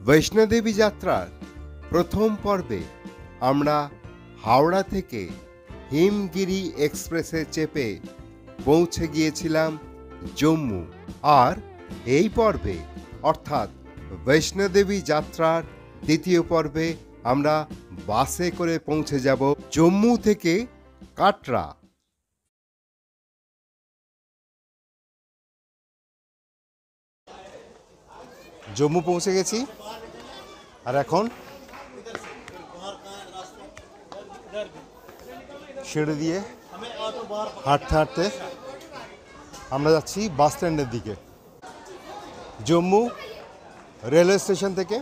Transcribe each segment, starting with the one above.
বৈষ্ণোদেবী যাত্রার প্রথম পর্বে আমরা হাওড়া থেকে হিমগিরি এক্সপ্রেসে চেপে পৌঁছে গিয়েছিলাম জম্মু। আর এই পর্বে অর্থাৎ বৈষ্ণোদেবী যাত্রার দ্বিতীয় পর্বে আমরা বাসে করে পৌঁছে যাব জম্মু থেকে কাটরা। জম্মু পৌঁছে গেছি আর এখন সিঁড়ি দিয়ে হাঁটতে হাঁটতে আমরা যাচ্ছি বাস স্ট্যান্ডের দিকে। জম্মু রেলওয়ে স্টেশন থেকে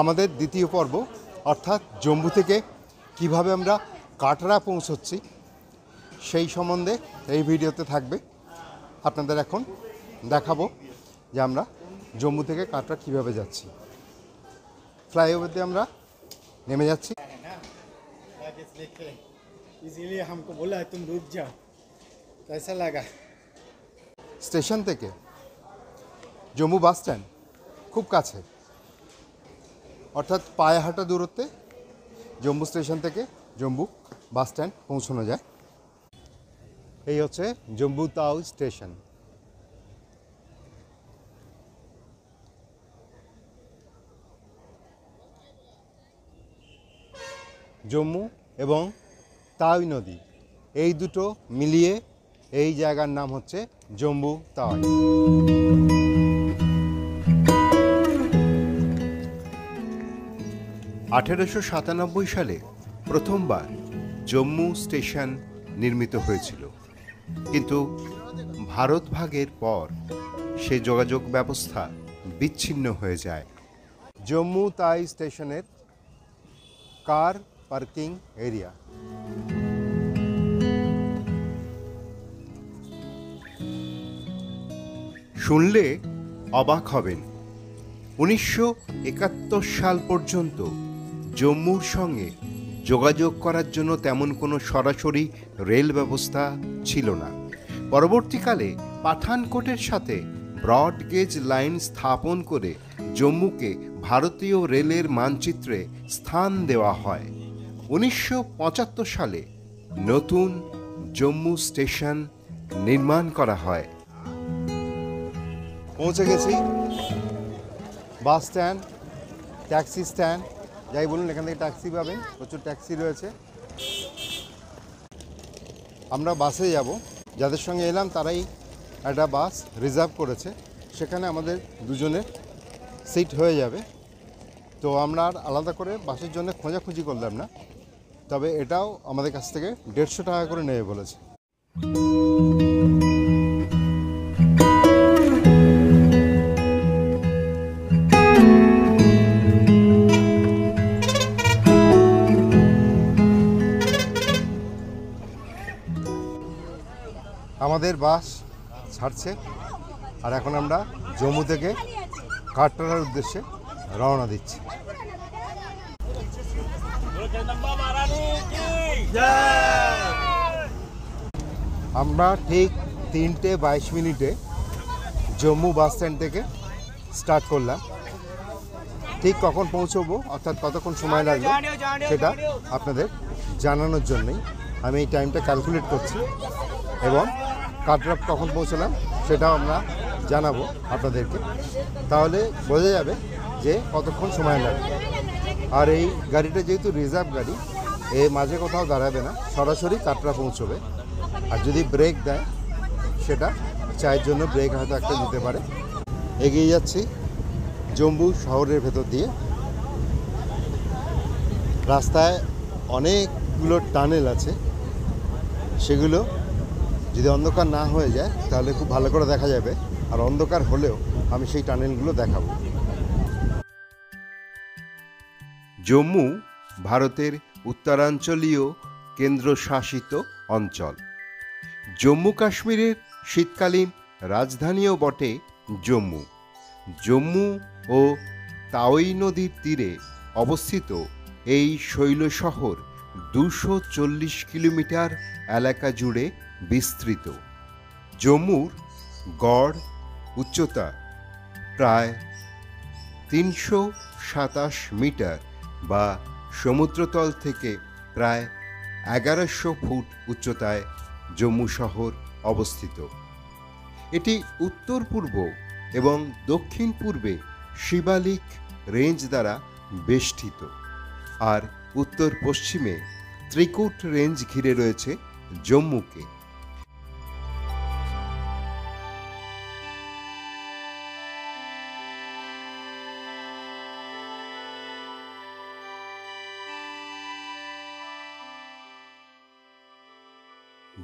আমাদের দ্বিতীয় পর্ব অর্থাৎ জম্মু থেকে কিভাবে আমরা কাটরা পৌঁছচ্ছি সেই সম্বন্ধে এই ভিডিওতে থাকবে। আপনাদের এখন দেখাবো যে আমরা জম্মু থেকে কাটরা কিভাবে যাচ্ছি। ফ্লাইওভার দিয়ে আমরা নেমে যাচ্ছি। इसीलिए हमको बोला तुम रुक जाओ, कैसा लगा? স্টেশন থেকে জম্মু বাস স্ট্যান্ড খুব কাছে, অর্থাৎ পায়ে হাঁটা দূরত্বে জম্মু স্টেশন থেকে জম্মু বাস স্ট্যান্ড পৌঁছানো যায়। এই হচ্ছে জম্মু তাও স্টেশন। জম্মু এবং তাওই নদী এই দুটো মিলিয়ে এই জায়গার নাম হচ্ছে জম্মু তাওই। 1897 সালে প্রথমবার জম্মু স্টেশন নির্মিত হয়েছিল, কিন্তু ভারত ভাগের পর সে যোগাযোগ ব্যবস্থা বিচ্ছিন্ন হয়ে যায়। জম্মু তাই স্টেশনের কার পার্কিং এরিয়া। শুনলে অবাক হবেন, 1971 সাল পর্যন্ত জম্মুর সঙ্গে যোগাযোগ করার জন্য তেমন কোনো সরাসরি রেল ব্যবস্থা ছিল না। পরবর্তীকালে পাঠানকোটের সাথে ব্রড গেজ লাইন স্থাপন করে জম্মুকে ভারতীয় রেলের মানচিত্রে স্থান দেওয়া হয়। 1975 সালে নতুন জম্মু স্টেশন নির্মাণ করা হয়। পৌঁছে গেছি বাস স্ট্যান্ড, ট্যাক্সি স্ট্যান্ড, যাই বলুন এখান থেকে ট্যাক্সি পাবেন, প্রচুর ট্যাক্সি রয়েছে। আমরা বাসে যাব, যাদের সঙ্গে এলাম তারাই একটা বাস রিজার্ভ করেছে, সেখানে আমাদের দুজনের সিট হয়ে যাবে। তো আমরা আর আলাদা করে বাসের জন্য খোঁজাখুঁজি করলাম না, তবে এটাও আমাদের কাছ থেকে 150 টাকা করে নেবে বলেছে। আমাদের বাস ছাড়ছে আর এখন আমরা জম্মু থেকে কাটরার উদ্দেশ্যে রওনা দিচ্ছি। আমরা ঠিক 3:22 জম্মু বাস স্ট্যান্ড থেকে স্টার্ট করলাম। ঠিক কখন পৌঁছবো অর্থাৎ কতক্ষণ সময় লাগবে সেটা আপনাদের জানানোর জন্যই আমি এই টাইমটা ক্যালকুলেট করছি, এবং কাটরা কখন পৌঁছলাম সেটাও আমরা জানাবো আপনাদেরকে, তাহলে বোঝা যাবে যে কতক্ষণ সময় লাগবে। আর এই গাড়িটা যেহেতু রিজার্ভ গাড়ি, এ মাঝে কোথাও দাঁড়াবে না, সরাসরি কাটরা পৌঁছবে। আর যদি ব্রেক দেয় সেটা চায়ের জন্য ব্রেক হয়তো একটা দিতে পারে। এগিয়ে যাচ্ছি জম্মু শহরের ভেতর দিয়ে। রাস্তায় অনেকগুলো টানেল আছে, সেগুলো যদি অন্ধকার না হয়ে যায় তাহলে খুব ভালো করে দেখা যাবে, আর অন্ধকার হলেও আমি সেই টানেলগুলো দেখাবো। জম্মু ভারতের উত্তরাঞ্চলীয় কেন্দ্রশাসিত অঞ্চল। জম্মু কাশ্মীরের শীতকালীন রাজধানীও বটে জম্মু। জম্মু ও তাওই নদীর তীরে অবস্থিত এই শৈল শহর 240 কিলোমিটার এলাকা জুড়ে বিস্তৃত। জম্মুর গড় উচ্চতা প্রায় 327 মিটার বা সমুদ্রতল থেকে প্রায় 1100 ফুট উচ্চতায় জম্মু শহর অবস্থিত। এটি উত্তর পূর্ব এবং দক্ষিণ পূর্বে শিবালিক রেঞ্জ দ্বারা বেষ্টিত, আর উত্তর পশ্চিমে ত্রিকুট রেঞ্জ ঘিরে রয়েছে জম্মুকে।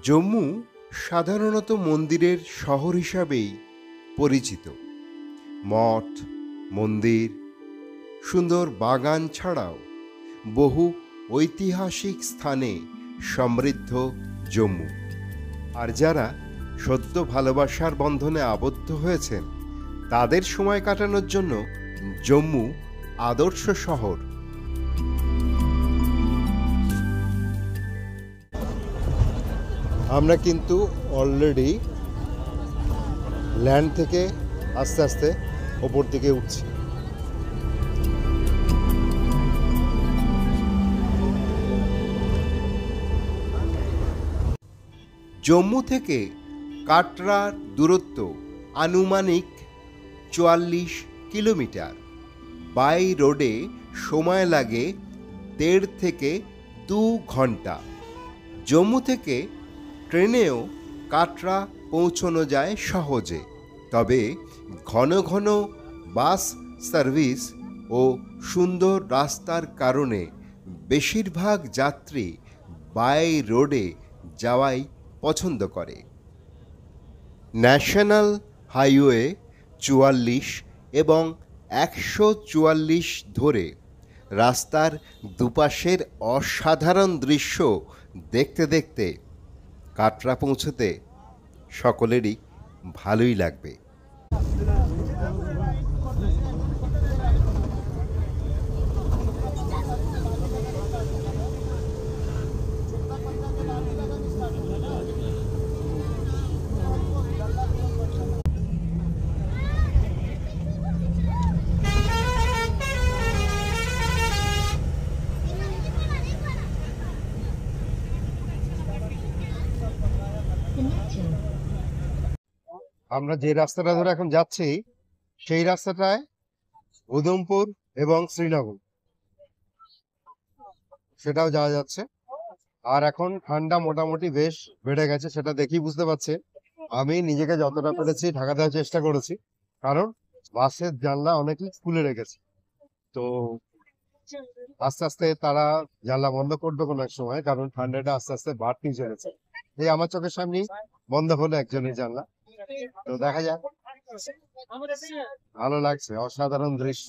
জম্মু সাধারণত মন্দিরের শহর হিসাবেই পরিচিত। মঠ, মন্দির, সুন্দর বাগান ছাড়াও বহু ঐতিহাসিক স্থানে সমৃদ্ধ জম্মু। আর যারা সদ্য ভালোবাসার বন্ধনে আবদ্ধ হয়েছেন তাদের সময় কাটানোর জন্য জম্মু আদর্শ শহর। আমরা কিন্তু অলরেডি ল্যান্ড থেকে আস্তে আস্তে ওপর দিকে উঠছি। জম্মু থেকে কাটরার দূরত্ব আনুমানিক 44 কিলোমিটার। বাই রোডে সময় লাগে 1.5 থেকে 2 ঘন্টা। জম্মু থেকে ট্রেনেও কাটরা পৌঁছানো যায় সহজে, তবে ঘন ঘন বাস সার্ভিস ও সুন্দর রাস্তার কারণে বেশিরভাগ যাত্রী বাই রোডে যাওয়াই পছন্দ করে। ন্যাশনাল হাইওয়ে 44 এবং 144 ধরে রাস্তার দুপাশের অসাধারণ দৃশ্য দেখতে দেখতে কাটরা পৌঁছতে সকলেরই ভালোই লাগবে। আমরা যে রাস্তাটা ধরে এখন যাচ্ছি সেই রাস্তাটায় উধমপুর এবং শ্রীনগর সেটাও যাওয়া যাচ্ছে। আর এখন ঠান্ডা মোটামুটি বেশ বেড়ে গেছে, সেটা দেখেই বুঝতে পারছে। আমি নিজেকে যতটা পেরেছি ঢাকা দেওয়ার চেষ্টা করেছি, কারণ বাসের জানলা অনেকেই খুলে রেখেছে। তো আস্তে আস্তে তারা জানলা বন্ধ করবে কোনো এক সময়, কারণ ঠান্ডাটা আস্তে আস্তে বাড়তেই চলেছে। এই আমার চোখের সামনেই বন্ধ হলো একজনের জানলা। তো দেখা যাক, ভালো লাগছে, অসাধারণ দৃশ্য।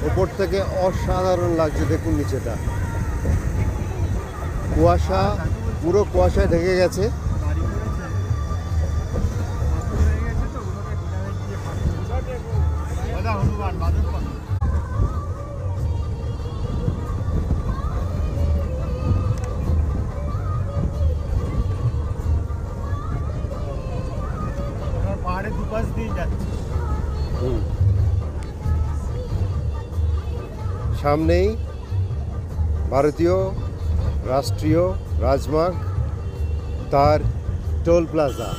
উপর থেকে অসাধারণ লাগছে, দেখুন নিচেটা কুয়াশা, পুরো কুয়াশায় ঢেকে গেছে। পাহাড়ের দুপাশ দিয়ে যাচ্ছে। সামনেই ভারতীয় রাষ্ট্রীয় রাজমার্গ, তার টোল প্লাজা।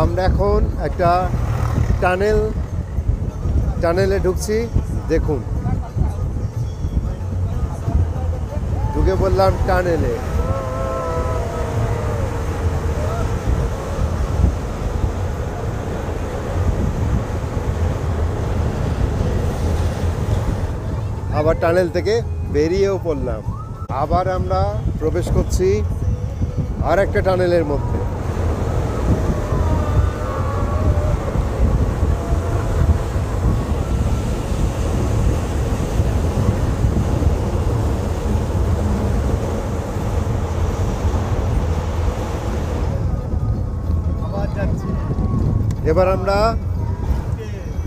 আমরা এখন একটা টানেলে ঢুকছি। দেখুন, ঢুকে বললাম টানেলে। আবার টানেল থেকে বেরিয়েও পড়লাম। আবার আমরা প্রবেশ করছি আর একটা টানেলের মধ্যে। আবার যাচ্ছি। এবার আমরা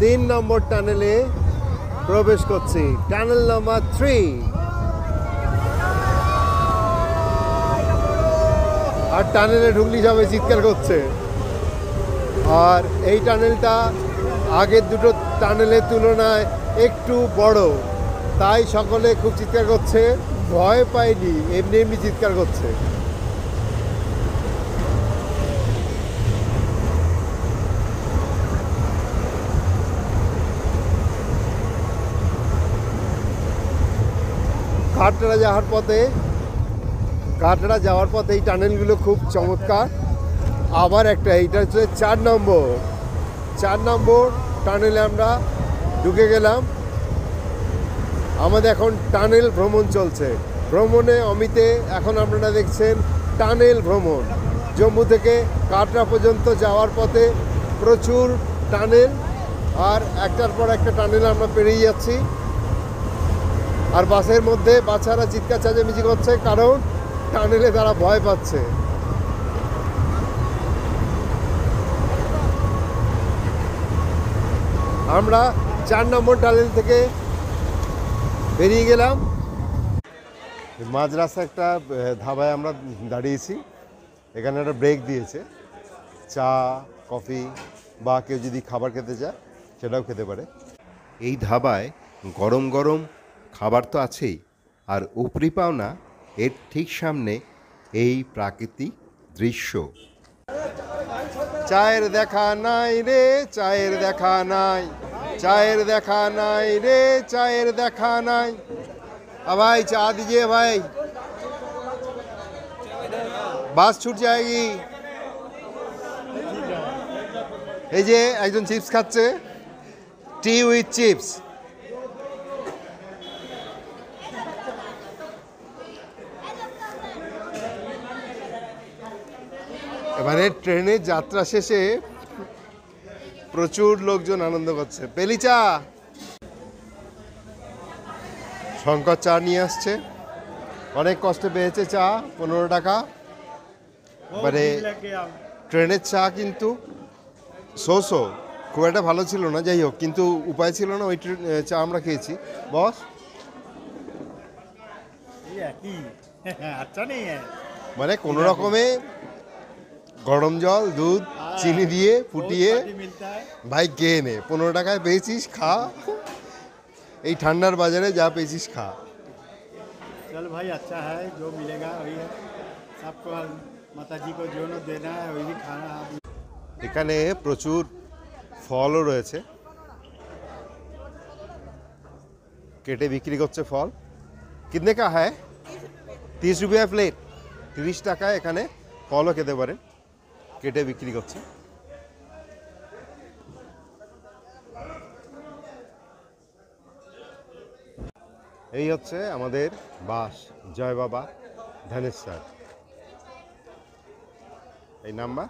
3 নম্বর টানেলে প্রবেশ করছি, টানেল নাম্বার 3। আর টানেলে ঢুকলি সবাই চিৎকার করছে। আর এই টানেলটা আগের দুটো টানেলের তুলনায় একটু বড়, তাই সকলে খুব চিৎকার করছে, ভয় পায়নি, এমনি এমনি চিৎকার করছে। কাটরা যাওয়ার পথে এই টানেলগুলো খুব চমৎকার। আবার একটা, এইটা হচ্ছে 4 নম্বর টানেলে আমরা ঢুকে গেলাম। আমাদের এখন টানেল ভ্রমণ চলছে। ভ্রমণে অমিতে এখন আপনারা দেখছেন টানেল ভ্রমণ। জম্মু থেকে কাটরা পর্যন্ত যাওয়ার পথে প্রচুর টানেল, আর একটার পর একটা টানেল আমরা পেরিয়ে যাচ্ছি। আর বাসের মধ্যে বাচ্চারা চিৎকার চেঁচামেচি করছে, কারণ টানেলে তারা ভয় পাচ্ছে। আমরা 4 নম্বর টানেল থেকে বেরিয়ে গেলাম। মাঝ রাস্তা একটা ধাবায় আমরা দাঁড়িয়েছি। এখানে একটা ব্রেক দিয়েছে, চা কফি বা কেউ যদি খাবার খেতে চায় সেটাও খেতে পারে। এই ধাবায় গরম গরম খাবার তো আছেই, আর উপরি পাওনা এর ঠিক সামনে এই প্রাকৃতিক দৃশ্য। চায়ের দেখা নাই রে, চায়ের দেখা নাই, চায়ের দেখা নাই রে, চায়ের দেখা নাই। ভাই चा दीजिए भाई, বাস ছুট যায়গি। এই যে একজন চিপস খাচ্ছে, টি উইথ চিপস। এবারে ট্রেনের যাত্রা শেষে প্রচুর লোকজন আনন্দ করছে। পেলিচা শঙ্কর চা নিয়ে আসছে, অনেক কষ্টে পেয়েছে চা, 15 টাকা। এবারে ট্রেনের চা কিন্তু শো খুব একটা ভালো ছিল না, যাই হোক, কিন্তু উপায় ছিল না, ওই চা আমরা খেয়েছি। বস আচ্ছা নেই, মানে কোনো রকমে গরম জল দুধ চিনি দিয়ে ফুটিয়ে ভাই খেয়ে নে, 15 টাকায় পেয়েছিস, খা। এই ঠান্ডার বাজারে যা পেয়েছিস খা। चल भाई अच्छा है, जो मिलेगा वही है, सबको माता जी को जो न देना है वही खाना है। এখানে প্রচুর ফলও রয়েছে, কেটে বিক্রি করছে ফল। কিতনে কা হ্যায়? 30 রুপিয়া প্লেট। 30 টাকায় এখানে ফলও খেতে পারেন, কেটে বিক্রি করছে। এই হচ্ছে আমাদের বাস, জয় বাবা ধানেশ্বর। এই নাম্বার।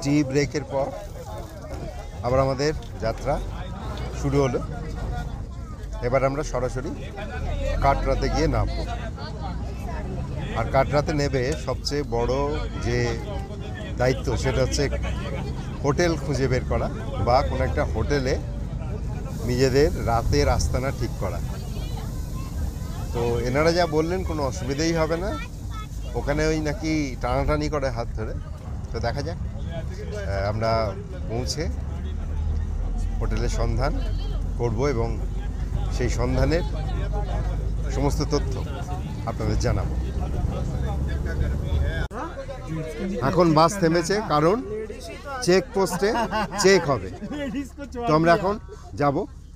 টি ব্রেকের পর আবার আমাদের যাত্রা শুরু হলো। এবার আমরা সরাসরি কাটরাতে গিয়ে নামবো। আর কাটরাতে নেবে সবচেয়ে বড় যে দায়িত্ব, সেটা হচ্ছে হোটেল খুঁজে বের করা বা কোনো একটা হোটেলে নিজেদের রাতের আস্তানা ঠিক করা। তো এনারা যা বললেন কোনো অসুবিধাই হবে না, ওখানে ওই নাকি টানাটানি করে হাত ধরে। তো দেখা যাক, আমরা পৌঁছে হোটেলের সন্ধান করব এবং সেই সন্ধানের সমস্ত তথ্য আপনাদের জানাবো। এখন বাস থেমেছে, কারণ চেকপোস্টে চেক হবে। তো আমরা এখন যাব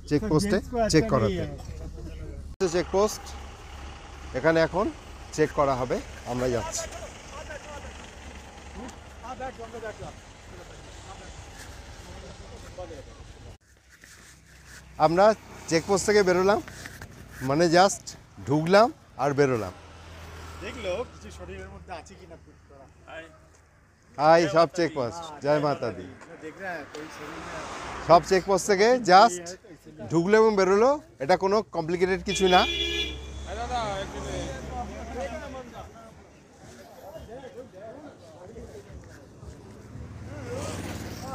চেকপোস্টে চেক করাতে। চেকপোস্ট, এখানে এখন চেক করা হবে, আমরা যাচ্ছি। আমরা চেকপোস্ট থেকে বেরোলাম, মানে জাস্ট ঢুকলাম আর বেরোলাম। দেখলো কিছু শরীরের মধ্যে আছে কিনা ফিট করা। হাই, সব চেকপোস্ট, জয় মাতা দি। দেখ रहा है कोई शरीर में সব চেকপোস্ট থেকে জাস্ট ঢুকলো এবং বেরোলো, এটা কোনো কমপ্লিকেটেড কিছু না।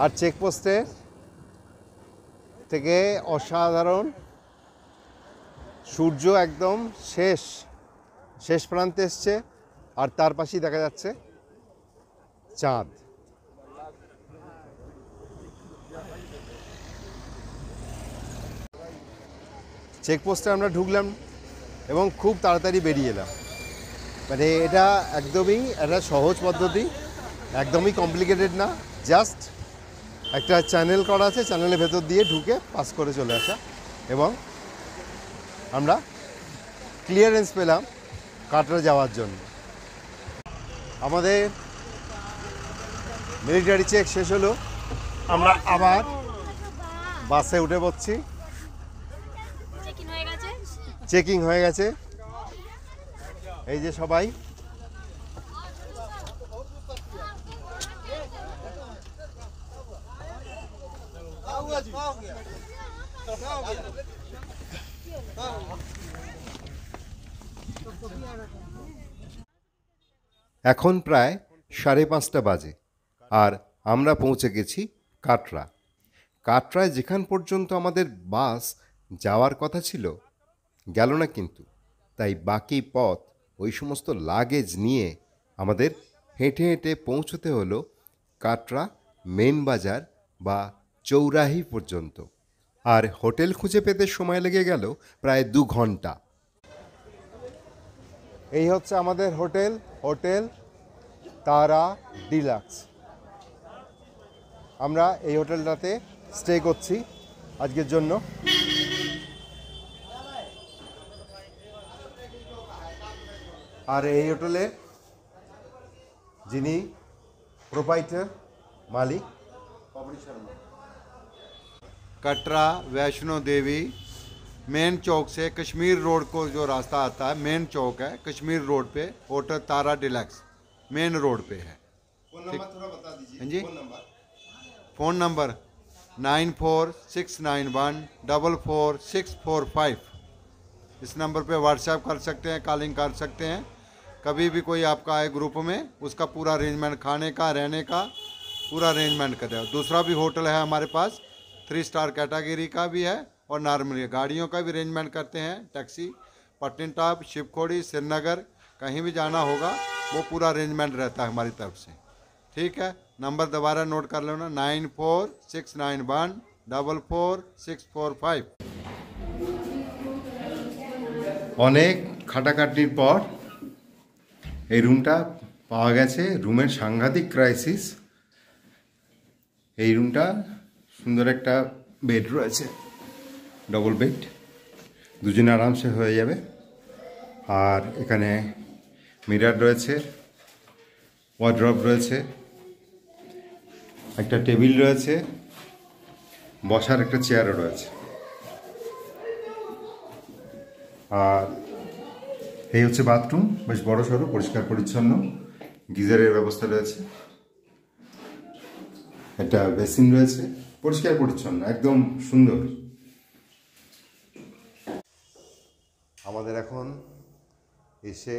আর চেকপোস্টে থেকে অসাধারণ সূর্য একদম শেষ প্রান্তে এসছে, আর তার পাশেই দেখা যাচ্ছে চাঁদ। চেকপোস্টে আমরা ঢুকলাম এবং খুব তাড়াতাড়ি বেরিয়ে এলাম। মানে এটা একদমই একটা সহজ পদ্ধতি, একদমই কমপ্লিকেটেড না। জাস্ট একটা চ্যানেল করা আছে, চ্যানেলের ভেতর দিয়ে ঢুকে পাস করে চলে আসা, এবং আমরা ক্লিয়ারেন্স পেলাম কাটরা যাওয়ার জন্য। আমাদের মিলিটারি চেক শেষ হলো, আমরা আবার বাসে উঠে পড়ছি। চেকিং হয়ে গেছে, এই যে সবাই। এখন প্রায় 5:30 বাজে, আর আমরা পৌঁছে গেছি কাটরা। কাটরায় যেখান পর্যন্ত আমাদের বাস যাওয়ার কথা ছিল গেল না কিন্তু, তাই বাকি পথ ওই সমস্ত লাগেজ নিয়ে আমাদের হেঁটে হেঁটে পৌঁছতে হলো কাটরা মেন বাজার বা চৌরাহি পর্যন্ত। আর হোটেল খুঁজে পেতে সময় লেগে গেল প্রায় 2 ঘন্টা। এই হচ্ছে আমাদের হোটেল, হোটেল তারা ডিলাক্স। আমরা এই হোটেলটাতে স্টে করছি আজকের জন্য। আর এই হোটেলে যিনি প্রোপাইটার, মালিক, कटरा वैष्णो देवी मेन चौक से कश्मीर रोड को जो रास्ता आता है, मेन चौक है कश्मीर रोड पे, होटल तारा डिलक्स मेन रोड पे है। फोन नंबर थोड़ा बता दीजिए। हाँ जी, फ़ोन नंबर 9469144645। इस नंबर पे व्हाट्सएप कर सकते हैं, कॉलिंग कर सकते हैं। कभी भी कोई आपका आए ग्रुप में, उसका पूरा अरेंजमेंट, खाने का, रहने का पूरा अरेंजमेंट करें। दूसरा भी होटल है हमारे पास, 3 स्टार कैटेगरी का भी है, और नॉर्मली गाड़ियों का भी अरेंजमेंट करते हैं। टैक्सी पटनीटॉप, शिवखोड़ी, श्रीनगर कहीं भी जाना होगा वो पूरा अरेंजमेंट रहता है हमारी तरफ से। ठीक है, नंबर दोबारा नोट कर लेना, 9469144645। অনেক খাটাখাটনির পর এই রুমটা পাওয়া গেছে। রুমের সাংঘাতিক ক্রাইসিস। এই রুমটা সুন্দর একটা বেড রয়েছে, ডবল বেড, দুজনে আরামসে হয়ে যাবে। আর এখানে মিরার রয়েছে, ওয়ার্ড্রপ রয়েছে, একটা টেবিল রয়েছে, বসার একটা চেয়ারও রয়েছে। আর এই হচ্ছে বাথরুম, বেশ বড় সড়ো, পরিষ্কার পরিচ্ছন্ন, গিজারের ব্যবস্থা রয়েছে, একটা বেসিন রয়েছে, পরিষ্কার পরিচ্ছন্ন, একদম সুন্দর। আমাদের এখন এসে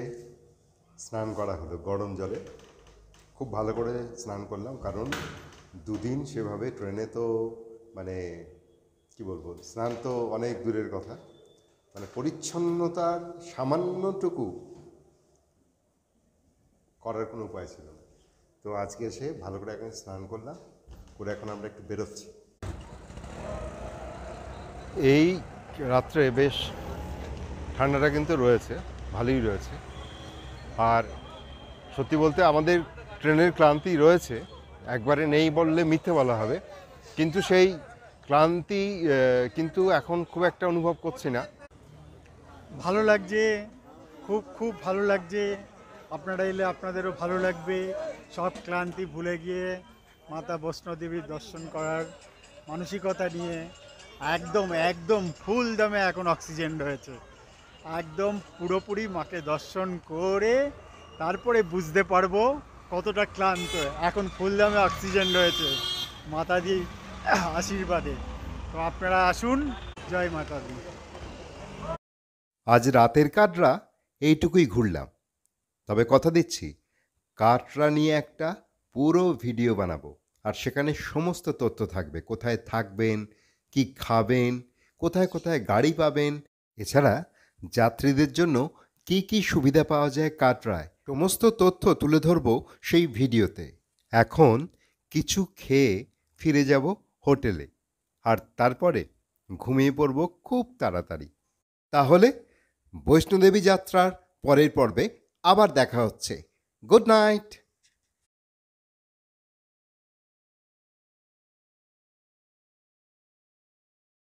স্নান করা হলো গরম জলে। খুব ভালো করে স্নান করলাম, কারণ 2 দিন সেভাবে ট্রেনে তো মানে কি বলবো, স্নান তো অনেক দূরের কথা, মানে পরিচ্ছন্নতার সামান্যটুকু করার কোনো উপায় ছিল না। তো আজকে এসে ভালো করে এখন স্নান করলাম, করে এখন আমরা একটু বেরোচ্ছি। এই রাত্রে বেশ ঠান্ডাটা কিন্তু রয়েছে, ভালোই রয়েছে। আর সত্যি বলতে আমাদের ট্রেনের ক্লান্তি রয়েছে, একবারে নেই বললে মিথ্যে বলা হবে, কিন্তু সেই ক্লান্তি কিন্তু এখন খুব একটা অনুভব করছি না। ভালো লাগছে, খুব খুব ভালো লাগছে। আপনারা এলে আপনাদেরও ভালো লাগবে। সব ক্লান্তি ভুলে গিয়ে মাতা বৈষ্ণোদেবীর দর্শন করার মানসিকতা নিয়ে একদম একদম ফুল দমে এখন অক্সিজেন রয়েছে। একদম পুরোপুরি মাকে দর্শন করে তারপরে বুঝতে পারবো কতটা ক্লান্ত। এখন ফুল দমে অক্সিজেন রয়েছে মাতাজির আশীর্বাদে। তো আপনারা আসুন, জয় মাতাজি। আজ রাতের কাটরা এইটুকুই ঘুরলাম, তবে কথা দিচ্ছি কাটরা নিয়ে একটা পুরো ভিডিও বানাবো, আর সেখানে সমস্ত তথ্য থাকবে, কোথায় থাকবেন, কি খাবেন, কোথায় কোথায় গাড়ি পাবেন, এছাড়া যাত্রীদের জন্য কি কি সুবিধা পাওয়া যায় কাটরায়, সমস্ত তথ্য তুলে ধরবো সেই ভিডিওতে। এখন কিছু খেয়ে ফিরে যাব হোটেলে, আর তারপরে ঘুমিয়ে পড়ব খুব তাড়াতাড়ি। তাহলে বৈষ্ণোদেবী যাত্রার পরের পর্বে আবার দেখা হচ্ছে। Good night.